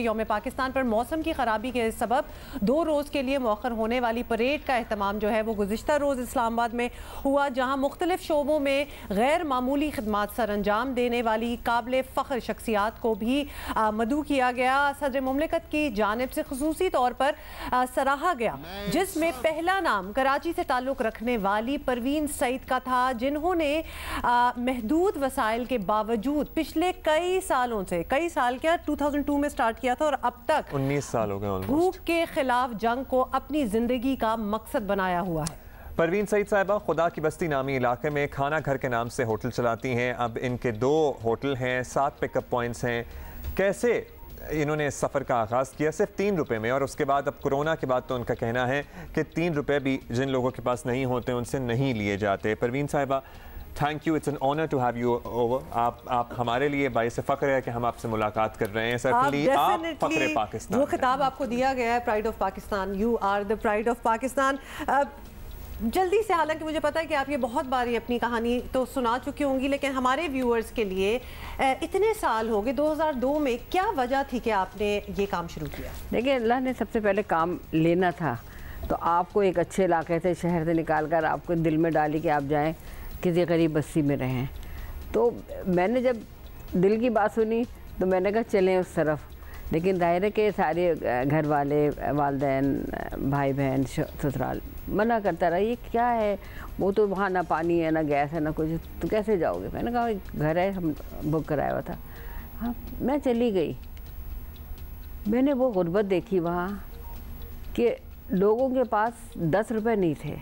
यौम पाकिस्तान पर मौसम की खराबी के सबब 2 रोज़ के लिए मौखर होने वाली परेड का एहतमाम जो है वो गुज़िश्ता रोज़ इस्लामाबाद में हुआ, जहाँ मुख्तलिफ शोबों में गैर मामूली खिदमात सर अंजाम देने वाली काबिल फ़ख्र शख्सियात को भी मदऊ किया गया। सदर मुमलिकत की जानिब से खुसूसी तौर पर सराहा गया, जिसमें पहला नाम कराची से ताल्लुक़ रखने वाली परवीन सईद का था, जिन्होंने महदूद वसाइल के बावजूद पिछले कई सालों से, कई साल क्या 2002 में स्टार्ट किया था और अब तक 19 साल हो गए भूख के खिलाफ जंग को अपनी जिंदगी का मकसद बनाया हुआ है। परवीन सईद साहिबा खुदा की बस्ती नामी इलाके में खाना घर के नाम से होटल चलाती हैं। अब इनके 2 होटल हैं, 7 पिकअप पॉइंट्स हैं। कैसे इन्होंने सफ़र का आगाज़ किया? सिर्फ 3 रुपये में, और उसके बाद अब कोरोना के बाद तो उनका कहना है कि 3 रुपये भी जिन लोगों के पास नहीं होते उनसे नहीं लिए जाते। Parveen Sahiba, thank you, it's an honour to have you over. आप हमारे लिए बाइस फ़ख्र है कि हम आपसे मुलाकात कर रहे हैं। सर्टनली आप फ़ख्र पाकिस्तान, जो खिताब आपको दिया गया है pride of Pakistan, you are the pride of Pakistan. जल्दी से, हालांकि मुझे पता है कि आप ये बहुत बारी अपनी कहानी तो सुना चुकी होंगी, लेकिन हमारे व्यूअर्स के लिए इतने साल हो गए, 2002 में क्या वजह थी कि आपने ये काम शुरू किया? देखिए, अल्लाह ने सबसे पहले काम लेना था तो आपको एक अच्छे इलाके से, शहर से निकाल कर आपको दिल में डाली कि आप जाएं किसी गरीब बस्ती में रहें। तो मैंने जब दिल की बात सुनी तो मैंने कहा चलें उस तरफ, लेकिन जाहिर है कि सारे घर वाले, वालिदैन, भाई बहन, ससुराल मना करता रहा, ये क्या है, वो तो वहाँ ना पानी है, ना गैस है, ना कुछ, तो कैसे जाओगे? मैंने कहा घर है, हम बुक कराया हुआ था। हाँ, मैं चली गई। मैंने वो गुर्बत देखी वहाँ कि लोगों के पास 10 रुपये नहीं थे।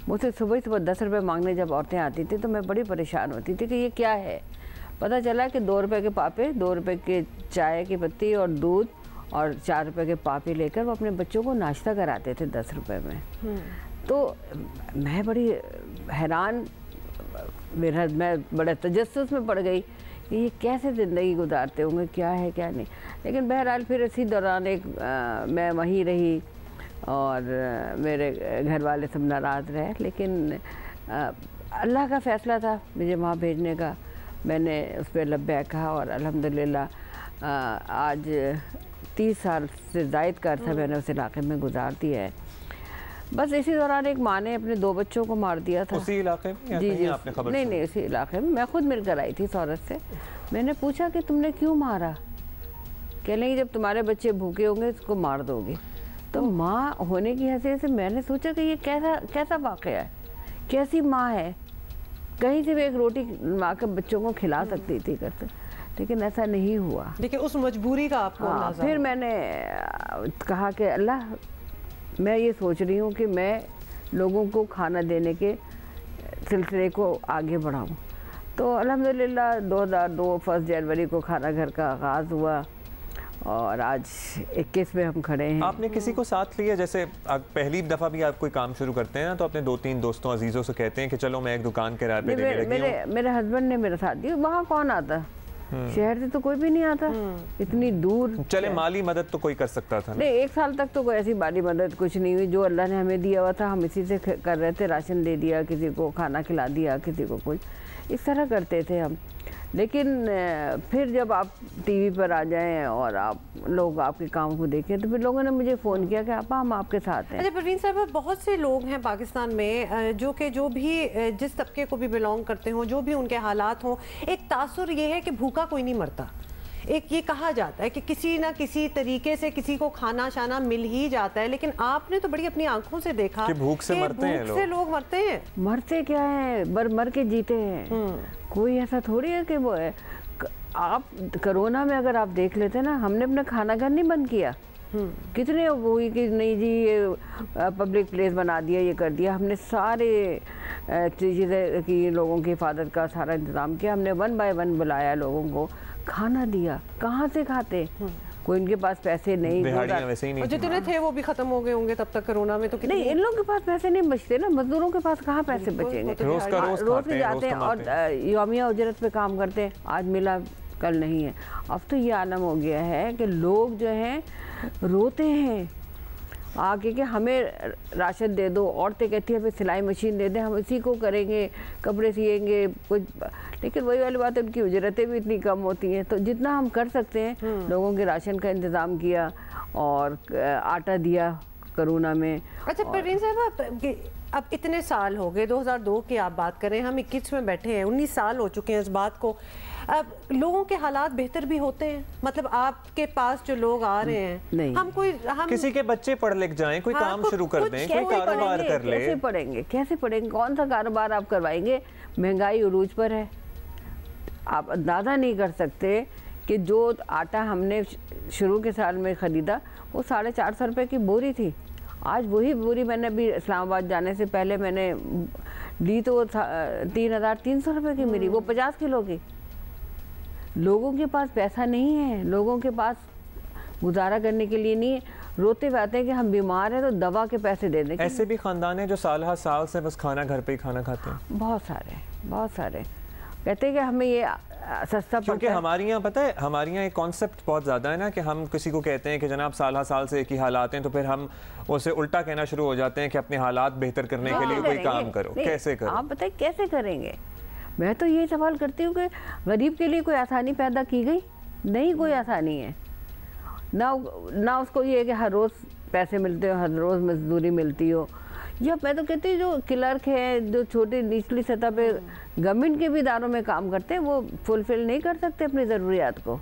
मुझसे सुबह सुबह 10 रुपये मांगने जब औरतें आती थी तो मैं बड़ी परेशान होती थी कि ये क्या है। पता चला कि 2 रुपये के पापे, 2 रुपये के चाय की पत्ती और दूध और 4 रुपये के पापे लेकर वो अपने बच्चों को नाश्ता कराते थे 10 रुपये में। तो मैं बड़ी हैरान, मैं बड़े तजस्सुस में पड़ गई कि ये कैसे ज़िंदगी गुजारते होंगे, क्या है क्या नहीं। लेकिन बहरहाल फिर इसी दौरान मैं वहीं रही और मेरे घर वाले सब नाराज़ रहे, लेकिन अल्लाह का फ़ैसला था मुझे वहाँ भेजने का। मैंने उस पर लब्बैक कहा और अल्हम्दुलिल्लाह आज 30 साल से ज़ायद का अरसा मैंने उस इलाके में गुजार दिया है। बस इसी दौरान एक माँ ने अपने 2 बच्चों को मार दिया था। उसी इलाके में? जी, आपने खबर? नहीं, उसी इलाके में। मैं खुद मिलकर आई थी इस औरत से। मैंने पूछा कि तुमने क्यों मारा? कह लेंगे जब तुम्हारे बच्चे भूखे होंगे इसको मार दोगे। तो माँ होने की हैसियत से मैंने सोचा कि ये कैसा वाक़या है, कैसी माँ है, कहीं से भी एक रोटी माँ के बच्चों को खिला सकती थी करते, लेकिन ऐसा नहीं हुआ। देखिए उस मजबूरी का आपको अंदाज़ा। फिर मैंने कहा कि अल्लाह, मैं ये सोच रही हूँ कि मैं लोगों को खाना देने के सिलसिले को आगे बढ़ाऊँ। तो अल्हम्दुलिल्लाह 2002 1 जनवरी को खाना घर का आगाज़ हुआ और आज 21 में हम खड़े हैं। आपने किसी को साथ लिया? जैसे पहली दफ़ा भी आप कोई काम शुरू करते हैं ना तो अपने 2-3 दोस्तों अजीज़ों से कहते हैं कि चलो मैं एक दुकान किराए पे देने लगी हूं। मेरे हस्बैंड ने मेरा साथ दिया। वहाँ कौन आता, शहर से तो कोई भी नहीं आता, इतनी दूर। चले माली मदद तो कोई कर सकता था ना? नहीं, 1 साल तक तो कोई ऐसी माली मदद कुछ नहीं हुई। जो अल्लाह ने हमें दिया हुआ था हम इसी से कर रहे थे। राशन दे दिया, किसी को खाना खिला दिया, किसी को कुछ, इस तरह करते थे हम। लेकिन फिर जब आप टीवी पर आ जाएं और लोग आपके काम को देखें तो फिर लोगों ने मुझे फ़ोन किया कि आपा हम आपके साथ हैं। अच्छा परवीन साहब, बहुत से लोग हैं पाकिस्तान में जो भी जिस तबके को भी बिलोंग करते हों, जो भी उनके हालात हों, एक तासुर ये है कि भूखा कोई नहीं मरता। एक ये कहा जाता है कि किसी ना किसी तरीके से किसी को खाना शाना मिल ही जाता है, लेकिन आपने तो बड़ी अपनी आंखों से देखा कि भूख से मरते हैं लोग। लोग मरते हैं। मरते क्या है, मर के जीते हैं। कोई ऐसा थोड़ी है कि वो है। आप कोरोना में अगर आप देख लेते ना, हमने अपना खाना घर नहीं बंद किया। कितने वो कि नहीं जी ये पब्लिक प्लेस बना दिया, ये कर दिया। हमने सारे चीज़ें की, लोगों की हिफाजत का सारा इंतज़ाम किया। हमने 1 बाय 1 बुलाया, लोगों को खाना दिया। कहाँ से खाते? कोई इनके पास पैसे नहीं, वैसे ही नहीं, जितने थे वो भी खत्म हो गए होंगे तब तक कोरोना में। तो नहीं, इन लोगों के पास पैसे नहीं बचते ना, मजदूरों के पास कहाँ पैसे बचेंगे? रोज के जाते हैं और यौमिया उजरत पे काम करते हैं। आज मिला कल नहीं है। अब तो ये आलम हो गया है कि लोग जो हैं रोते हैं आके कि हमें राशन दे दो, औरतें कहती हैं हमें सिलाई मशीन दे दें, हम इसी को करेंगे, कपड़े सिएंगे कुछ। लेकिन वही वाली बात है, उनकी उजरतें भी इतनी कम होती हैं। तो जितना हम कर सकते हैं, लोगों के राशन का इंतज़ाम किया और आटा दिया कोरोना में। अच्छा परवीन साहब, अब इतने साल हो गए, 2002 की आप बात करें, हम 21 में बैठे हैं, 19 साल हो चुके हैं इस बात को। अब लोगों के हालात बेहतर भी होते हैं? मतलब आपके पास जो लोग आ रहे हैं, नहीं, हम किसी के बच्चे पढ़ लिख जाएं, कोई काम शुरू कर दें, कोई कारोबार कर ले। कैसे पढ़ेंगे, कैसे पढ़ेंगे? कौन सा कारोबार आप करवाएंगे? महंगाई उरूज पर है। आप अंदाज़ा नहीं कर सकते कि जो आटा हमने शुरू के साल में ख़रीदा वो 450 रुपये की बोरी थी। आज वही बोरी मैंने अभी इस्लामाबाद जाने से पहले मैंने ली तो 3300 रुपये की मिली, वो 50 किलो की। लोगों के पास पैसा नहीं है, लोगों के पास गुजारा करने के लिए नहीं है। रोते हुए आते हैं कि हम बीमार हैं तो दवा के पैसे दे दें। ऐसे भी खानदान है जो साल हर साल से बस खाना घर पे ही खाना खाते हैं। बहुत सारे कहते हैं कि हमें ये सस्ता, क्योंकि हमारे यहाँ पता है, हमारे यहाँ एक कॉन्सेप्ट बहुत ज़्यादा है ना कि हम किसी को कहते हैं कि जनाब साल हर साल से एक ही हालात हैं, तो फिर हम उसे उल्टा कहना शुरू हो जाते हैं कि अपने हालात बेहतर करने के लिए कोई काम करो। कैसे करो? आप बताइए कैसे करेंगे? मैं तो ये सवाल करती हूँ कि गरीब के लिए कोई आसानी पैदा की गई? नहीं, कोई आसानी है ना उसको ये है कि हर रोज़ पैसे मिलते हो, हर रोज़ मजदूरी मिलती हो। या मैं तो कहती हूँ जो क्लर्क है, जो छोटी निचली सतह पे गवर्नमेंट के भी इदारों में काम करते हैं, वो फुलफिल नहीं कर सकते अपनी ज़रूरियात को।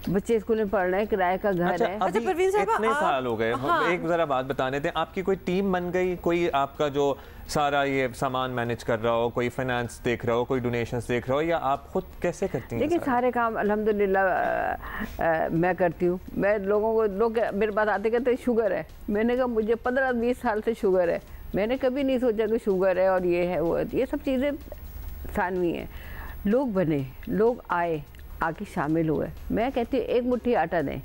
बच्चे स्कूल में पढ़ रहे हैं, किराए का घर है। अच्छा परवीन साहब, इतने साल हो गए, एक ज़रा बात बताने दें, आपकी कोई टीम बन गई, कोई आपका जो सारा ये सामान मैनेज कर रहा हो, कोई फाइनेंस देख रहा हो, कोई डोनेशंस देख रहा हो, या आप खुद कैसे करती हैं? देखिए सारे काम अल्हम्दुलिल्लाह मैं करती हूँ। मैं लोग मेरे पास आते कहते शुगर है, मैंने कहा मुझे 15-20 साल से शुगर है, मैंने कभी नहीं सोचा कि शुगर है और ये है वो है। ये सब चीज़ें सानवी हैं। लोग बने, लोग आए, आके शामिल हुए। मैं कहती हूँ एक मुट्ठी आटा दें,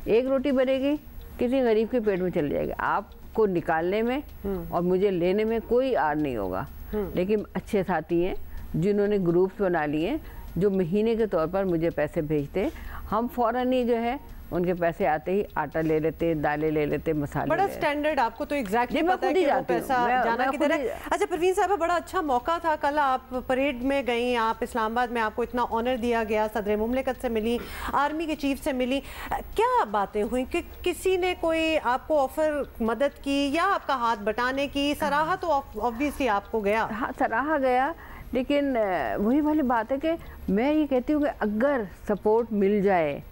एक रोटी बनेगी, किसी गरीब के पेट में चली जाएगी। आपको निकालने में और मुझे लेने में कोई आर नहीं होगा। लेकिन अच्छे साथी हैं जिन्होंने ग्रुप्स बना लिए, जो महीने के तौर पर मुझे पैसे भेजते, हम फ़ौरन ही जो है उनके पैसे आते ही आटा ले लेते, दालें ले लेते, मसाले। बड़ा स्टैंडर्ड, आपको तो एग्जैक्टली पता है कि वो पैसा जाना किधर है। अच्छा परवीन साहब, बड़ा अच्छा मौका था, कल आप परेड में गई, आप इस्लामाबाद में, आपको इतना ऑनर दिया गया, सदर मुमलिकत से मिली, आर्मी के चीफ से मिली, क्या बातें हुई कि किसी ने कोई आपको ऑफर मदद की या आपका हाथ बटाने की? सराहा तो ऑब्वियसली आपको गया। हाँ, सराहा गया, लेकिन वही वाली बात है कि मैं ये कहती हूँ कि अगर सपोर्ट मिल जाए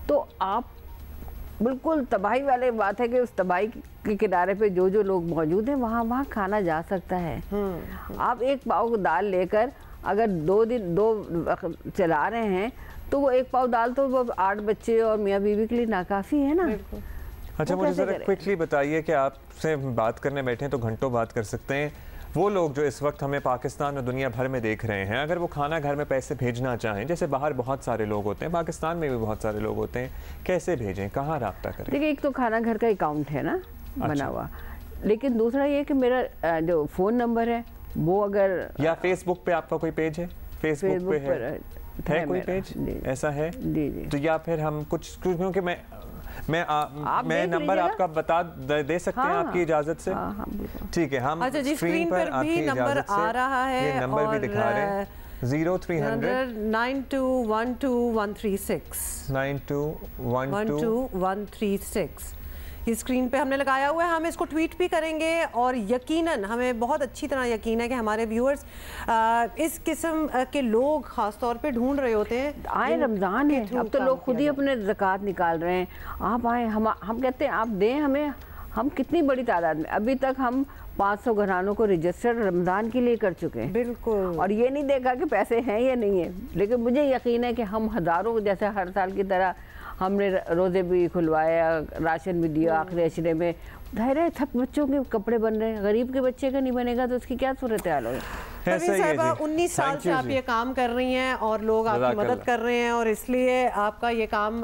तो आप बिल्कुल तबाही वाली बात है कि उस तबाही के किनारे पे जो जो लोग मौजूद हैं वहाँ खाना जा सकता है। आप एक पाव दाल लेकर अगर 2 दिन 2 वक्त चला रहे हैं तो वो एक पाव दाल तो वो 8 बच्चे और मियाँ बीवी के लिए नाकाफ़ी है ना। अच्छा मुझे ज़रा क्विकली बताइए कि आपसे बात करने बैठे हैं तो घंटों बात कर सकते हैं। वो लोग जो इस वक्त हमें पाकिस्तान और दुनिया भर में देख रहे हैं, अगर वो खाना घर में पैसे भेजना चाहें, जैसे बाहर बहुत सारे लोग होते हैं, पाकिस्तान में भी बहुत सारे लोग होते हैं, कैसे भेजें, कहाँ रब्ता करें? देखिए एक तो खाना घर का अकाउंट है ना बना हुआ, लेकिन दूसरा ये कि मेरा जो फ़ोन नंबर है वो अगर, या फेसबुक पे आपका कोई पेज है? फेसबुक पे है कोई पेज ऐसा है? जी। तो या फिर हम कुछ, क्योंकि मैं नंबर आपका बता दे सकते हैं आपकी इजाजत से? ठीक है, हम स्क्रीन पर भी नंबर आ रहा है, ये नंबर भी दिखा रहे हैं 0300 9212 136 ये स्क्रीन पे हमने लगाया हुआ है। हम इसको ट्वीट भी करेंगे और यकीनन हमें बहुत अच्छी तरह यकीन है कि हमारे व्यूअर्स इस किस्म के लोग खास तौर पे ढूंढ रहे होते हैं। आए रमज़ान है, अब तो लोग खुद ही अपने ज़कात निकाल रहे हैं, आप आए, हम कहते हैं आप दें हमें। हम कितनी बड़ी तादाद में, अभी तक हम 500 घरानों को रजिस्टर रमज़ान के लिए कर चुके हैं। बिल्कुल, और ये नहीं देखा कि पैसे हैं या नहीं है, लेकिन मुझे यकीन है कि हम हज़ारों, जैसे हर साल की तरह हमने रोज़े भी खुलवाया, राशन भी दिया आखिरी अशरे में। जाहिर है सब बच्चों के कपड़े बन रहे हैं, गरीब के बच्चे का नहीं बनेगा तो उसकी क्या सूरत हाल होगी। परवीन साहिबा 19 साल से आप ये काम कर रही हैं और लोग आपकी मदद कर रहे हैं और इसलिए आपका ये काम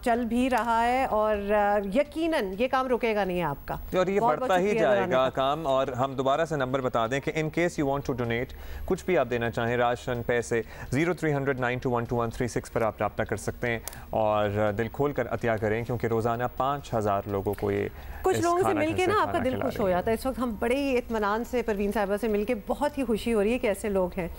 चल भी रहा है और यकीनन ये काम रुकेगा नहीं है आपका और ये बढ़ता ही जाएगा काम। और हम दोबारा से नंबर बता दें कि in case you want to donate, कुछ भी आप देना चाहें, राशन, पैसे, 0300 9212136 पर आप रब्ता कर सकते हैं और दिल खोल कर अतिया करें, क्योंकि रोज़ाना 5000 लोगों को ये कुछ लोगों से मिलके ना आपका दिल खुश हो जाता है। इस वक्त हम बड़े ही इत्मीनान से परवीन साहिबा से मिलके बहुत ही खुशी हो रही है कि ऐसे लोग हैं।